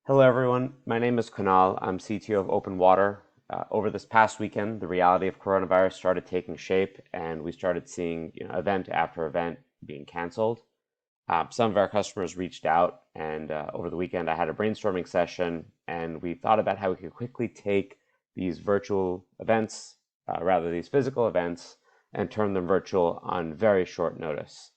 Hello, everyone. My name is Kunal. I'm CTO of OpenWater. Over this past weekend, the reality of coronavirus started taking shape, and we started seeing event after event being canceled. Some of our customers reached out, and over the weekend, I had a brainstorming session, and we thought about how we could quickly take these virtual events, rather these physical events, and turn them virtual on very short notice.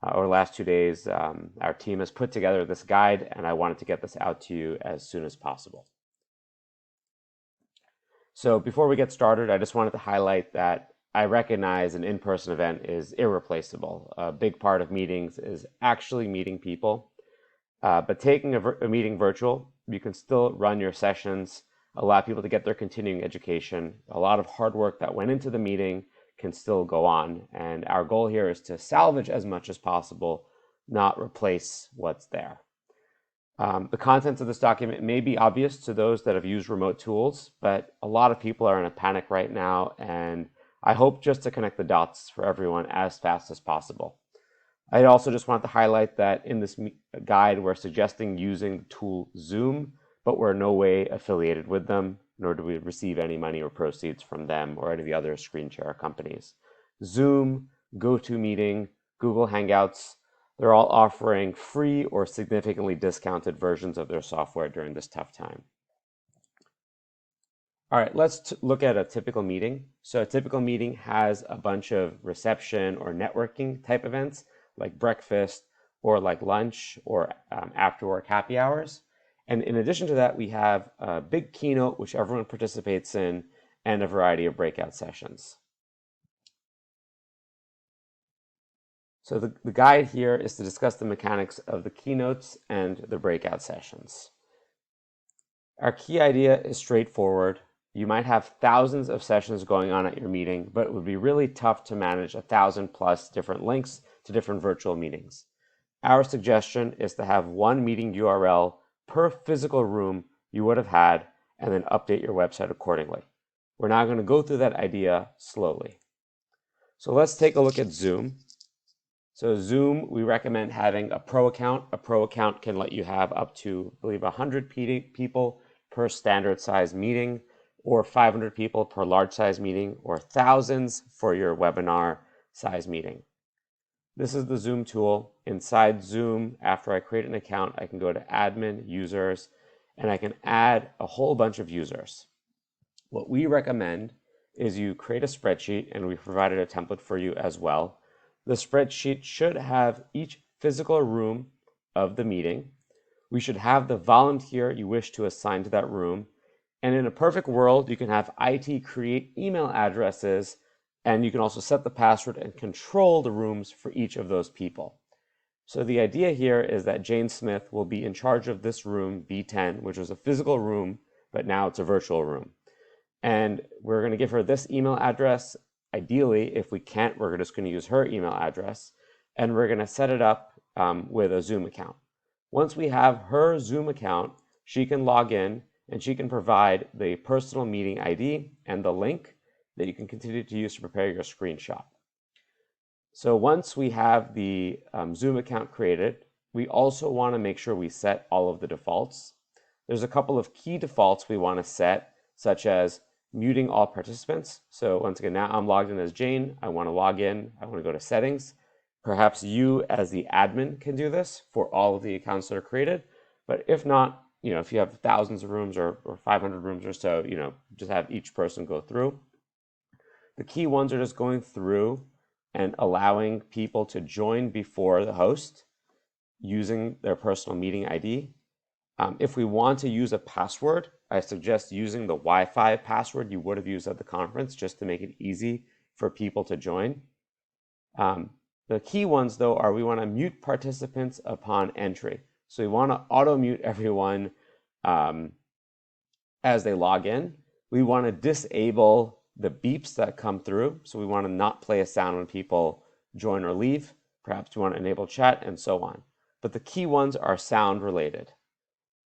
Over the last 2 days, our team has put together this guide, and I wanted to get this out to you as soon as possible. So before we get started, I just wanted to highlight that I recognize an in-person event is irreplaceable. A big part of meetings is actually meeting people. But taking a meeting virtual, you can still run your sessions, allow people to get their continuing education. A lot of hard work that went into the meeting can still go on. And our goal here is to salvage as much as possible, not replace what's there. The contents of this document may be obvious to those that have used remote tools, but a lot of people are in a panic right now, and I hope just to connect the dots for everyone as fast as possible. I also just want to highlight that in this guide, we're suggesting using the tool Zoom, but we're in no way affiliated with them, nor do we receive any money or proceeds from them or any of the other screen share companies. Zoom, GoToMeeting, Google Hangouts, they're all offering free or significantly discounted versions of their software during this tough time. All right, let's look at a typical meeting. So a typical meeting has a bunch of reception or networking type events like breakfast or like lunch or after work happy hours. And in addition to that, we have a big keynote, which everyone participates in, and a variety of breakout sessions. So the guide here is to discuss the mechanics of the keynotes and the breakout sessions. Our key idea is straightforward. You might have thousands of sessions going on at your meeting, but it would be really tough to manage 1,000+ different links to different virtual meetings. Our suggestion is to have one meeting URL per physical room you would have had, and then update your website accordingly. We're now going to go through that idea slowly. So let's take a look at Zoom. So Zoom, we recommend having a pro account. A pro account can let you have up to, I believe, 100 people per standard size meeting, or 500 people per large size meeting, or thousands for your webinar size meeting. This is the Zoom tool. Inside Zoom, after I create an account, I can go to admin, users, and I can add a whole bunch of users. What we recommend is you create a spreadsheet, and we've provided a template for you as well. The spreadsheet should have each physical room of the meeting. We should have the volunteer you wish to assign to that room. And in a perfect world, you can have IT create email addresses, and you can also set the password and control the rooms for each of those people. So the idea here is that Jane Smith will be in charge of this room, B10, which was a physical room, but now it's a virtual room. And we're going to give her this email address. Ideally, if we can't, we're just going to use her email address, and we're going to set it up with a Zoom account. Once we have her Zoom account, she can log in, and she can provide the personal meeting ID and the link that you can continue to use to prepare your screenshot. So once we have the Zoom account created, we also want to make sure we set all of the defaults. There's a couple of key defaults we want to set, such as muting all participants. So once again, now I'm logged in as Jane. I want to log in. I want to go to settings. Perhaps you as the admin can do this for all of the accounts that are created. But if not, if you have thousands of rooms or 500 rooms or so, just have each person go through. The key ones are just going through and allowing people to join before the host using their personal meeting ID. If we want to use a password, I suggest using the Wi-Fi password you would have used at the conference, just to make it easy for people to join. The key ones, though, are we want to mute participants upon entry. So we want to auto-mute everyone as they log in. We want to disable the beeps that come through. So we want to not play a sound when people join or leave. Perhaps you want to enable chat and so on. But the key ones are sound related.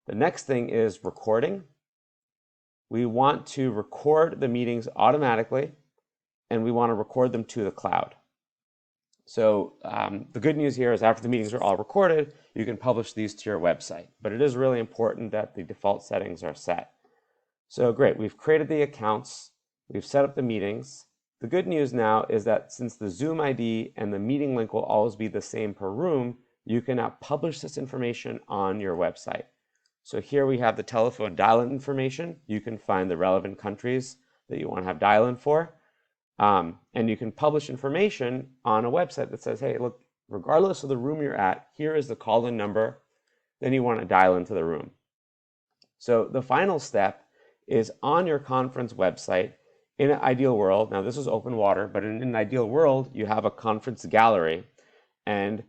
The next thing is recording. We want to record the meetings automatically, and we want to record them to the cloud. So the good news here is after the meetings are all recorded, you can publish these to your website. But it is really important that the default settings are set. So great, we've created the accounts, we've set up the meetings. The good news now is that since the Zoom ID and the meeting link will always be the same per room, you can now publish this information on your website. So here we have the telephone dial-in information. You can find the relevant countries that you want to have dial-in for. And you can publish information on a website that says, hey, look, regardless of the room you're at, here is the call-in number. Then you want to dial into the room. So the final step is on your conference website. In an ideal world, now this is OpenWater, but in an ideal world, you have a conference gallery, and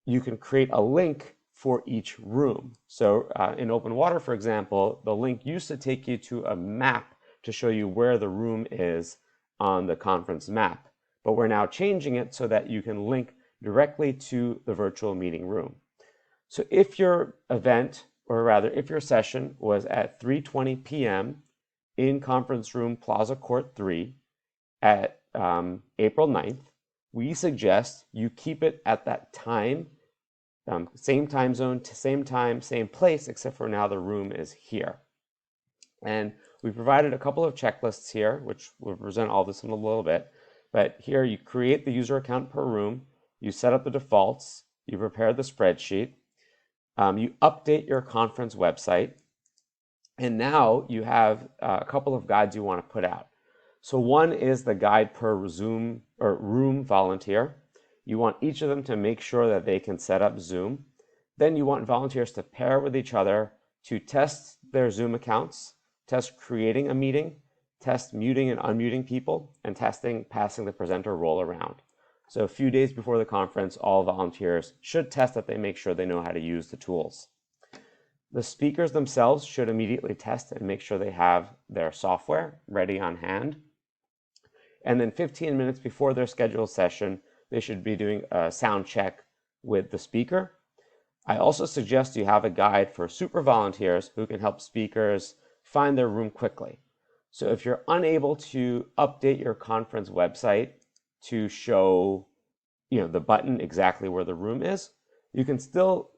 you can create a link for each room. So in OpenWater, for example, the link used to take you to a map to show you where the room is on the conference map. But we're now changing it so that you can link directly to the virtual meeting room. So if your event, or rather if your session was at 3:20 p.m. in conference room Plaza Court 3 at April 9th, we suggest you keep it at that time, same time zone, same time, same place, except for now the room is here. And we provided a couple of checklists here, which we'll present all this in a little bit. But here you create the user account per room, you set up the defaults, you prepare the spreadsheet, you update your conference website, and now you have a couple of guides you want to put out. So one is the guide per Zoom or room volunteer. You want each of them to make sure that they can set up Zoom. Then you want volunteers to pair with each other to test their Zoom accounts, test creating a meeting, test muting and unmuting people, and testing passing the presenter role around. So a few days before the conference, all volunteers should test that they make sure they know how to use the tools. The speakers themselves should immediately test and make sure they have their software ready on hand. And then 15 minutes before their scheduled session, they should be doing a sound check with the speaker. I also suggest you have a guide for super volunteers who can help speakers find their room quickly. So if you're unable to update your conference website to show, the button exactly where the room is, you can still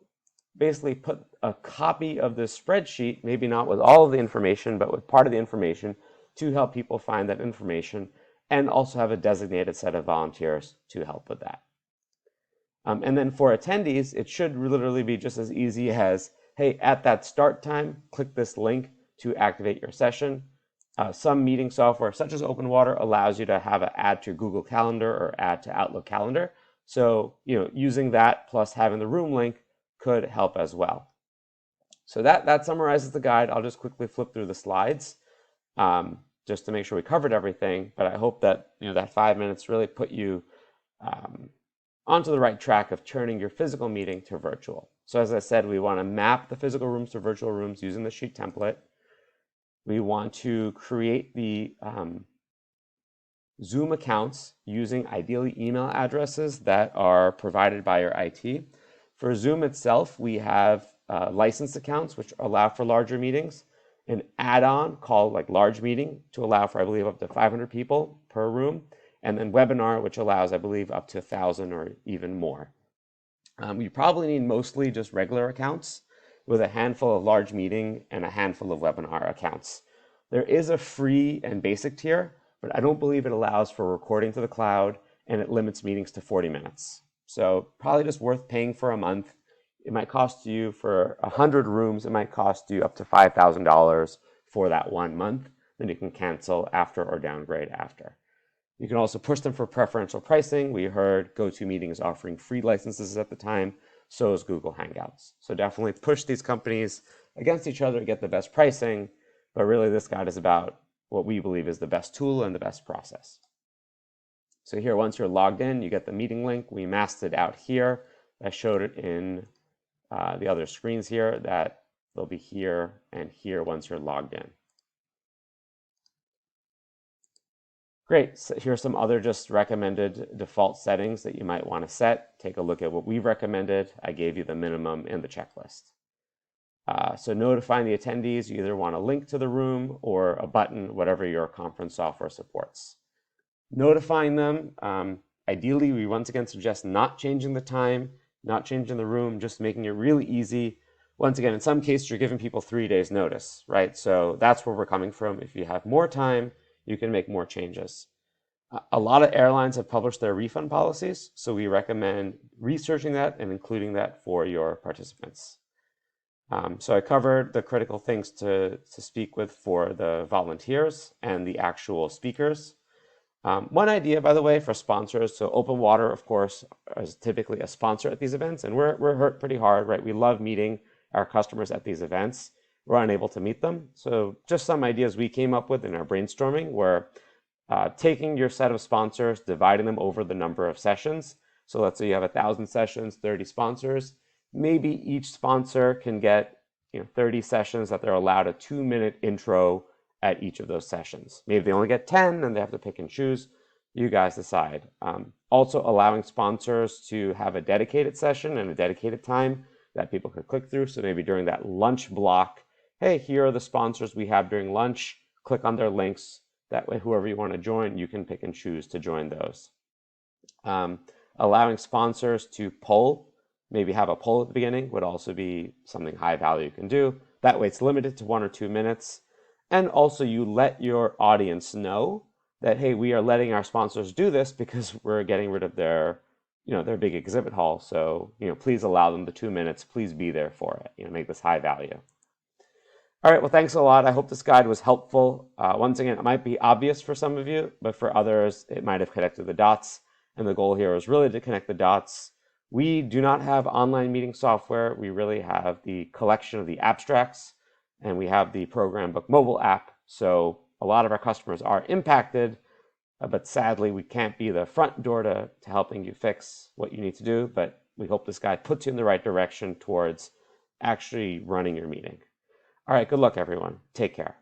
basically put a copy of this spreadsheet, maybe not with all of the information, but with part of the information to help people find that information, and also have a designated set of volunteers to help with that. And then for attendees, it should literally be just as easy as, hey, at that start time, click this link to activate your session. Some meeting software, such as OpenWater, allows you to have an add to Google Calendar or add to Outlook Calendar. So, using that plus having the room link could help as well. So that summarizes the guide. I'll just quickly flip through the slides just to make sure we covered everything. But I hope that that 5 minutes really put you onto the right track of turning your physical meeting to virtual. So as I said, we want to map the physical rooms to virtual rooms using the sheet template. We want to create the Zoom accounts using ideally email addresses that are provided by your IT. For Zoom itself, we have licensed accounts, which allow for larger meetings, an add-on called Large Meeting to allow for, I believe, up to 500 people per room, and then Webinar, which allows, I believe, up to 1,000 or even more. You probably need mostly just regular accounts with a handful of Large Meeting and a handful of Webinar accounts. There is a free and basic tier, but I don't believe it allows for recording to the cloud, and it limits meetings to 40 minutes. So probably just worth paying for a month. It might cost you, for 100 rooms, it might cost you up to $5,000 for that 1 month. Then you can cancel after or downgrade after. You can also push them for preferential pricing. We heard GoToMeeting is offering free licenses at the time, so is Google Hangouts. So definitely push these companies against each other to get the best pricing, but really this guide is about what we believe is the best tool and the best process. So here, once you're logged in, you get the meeting link. We masked it out here. I showed it in the other screens here, that they'll be here and here once you're logged in. Great, so here's some other just recommended default settings that you might want to set. Take a look at what we've recommended. I gave you the minimum in the checklist. So notifying the attendees, you either want a link to the room or a button, whatever your conference software supports. Notifying them, Ideally, we once again suggest not changing the time, not changing the room, just making it really easy. Once again, in some cases, you're giving people 3 days notice, right? So that's where we're coming from. If you have more time, you can make more changes. A lot of airlines have published their refund policies, so we recommend researching that and including that for your participants. So I covered the critical things to speak with for the volunteers and the actual speakers. One idea, by the way, for sponsors, so OpenWater, of course, is typically a sponsor at these events, and we're hurt pretty hard, right? We love meeting our customers at these events. We're unable to meet them. So just some ideas we came up with in our brainstorming were taking your set of sponsors, dividing them over the number of sessions. So let's say you have 1,000 sessions, 30 sponsors. Maybe each sponsor can get 30 sessions that they're allowed a 2-minute intro at each of those sessions. Maybe they only get 10 and they have to pick and choose. You guys decide. Also allowing sponsors to have a dedicated session and a dedicated time that people could click through. So maybe during that lunch block, hey, here are the sponsors we have during lunch. Click on their links. That way, whoever you want to join, you can pick and choose to join those. Allowing sponsors to poll, maybe have a poll at the beginning, would also be something high value you can do. That way it's limited to 1 or 2 minutes. And also you let your audience know that, hey, we are letting our sponsors do this because we're getting rid of their big exhibit hall. So, please allow them the 2 minutes. Please be there for it. Make this high value. All right, well, thanks a lot. I hope this guide was helpful. Once again, it might be obvious for some of you, but for others, it might have connected the dots. And the goal here is really to connect the dots. We do not have online meeting software. We really have the collection of the abstracts, and we have the Program Book mobile app. So a lot of our customers are impacted, but sadly, we can't be the front door to helping you fix what you need to do. But we hope this guide puts you in the right direction towards actually running your meeting. All right, good luck, everyone. Take care.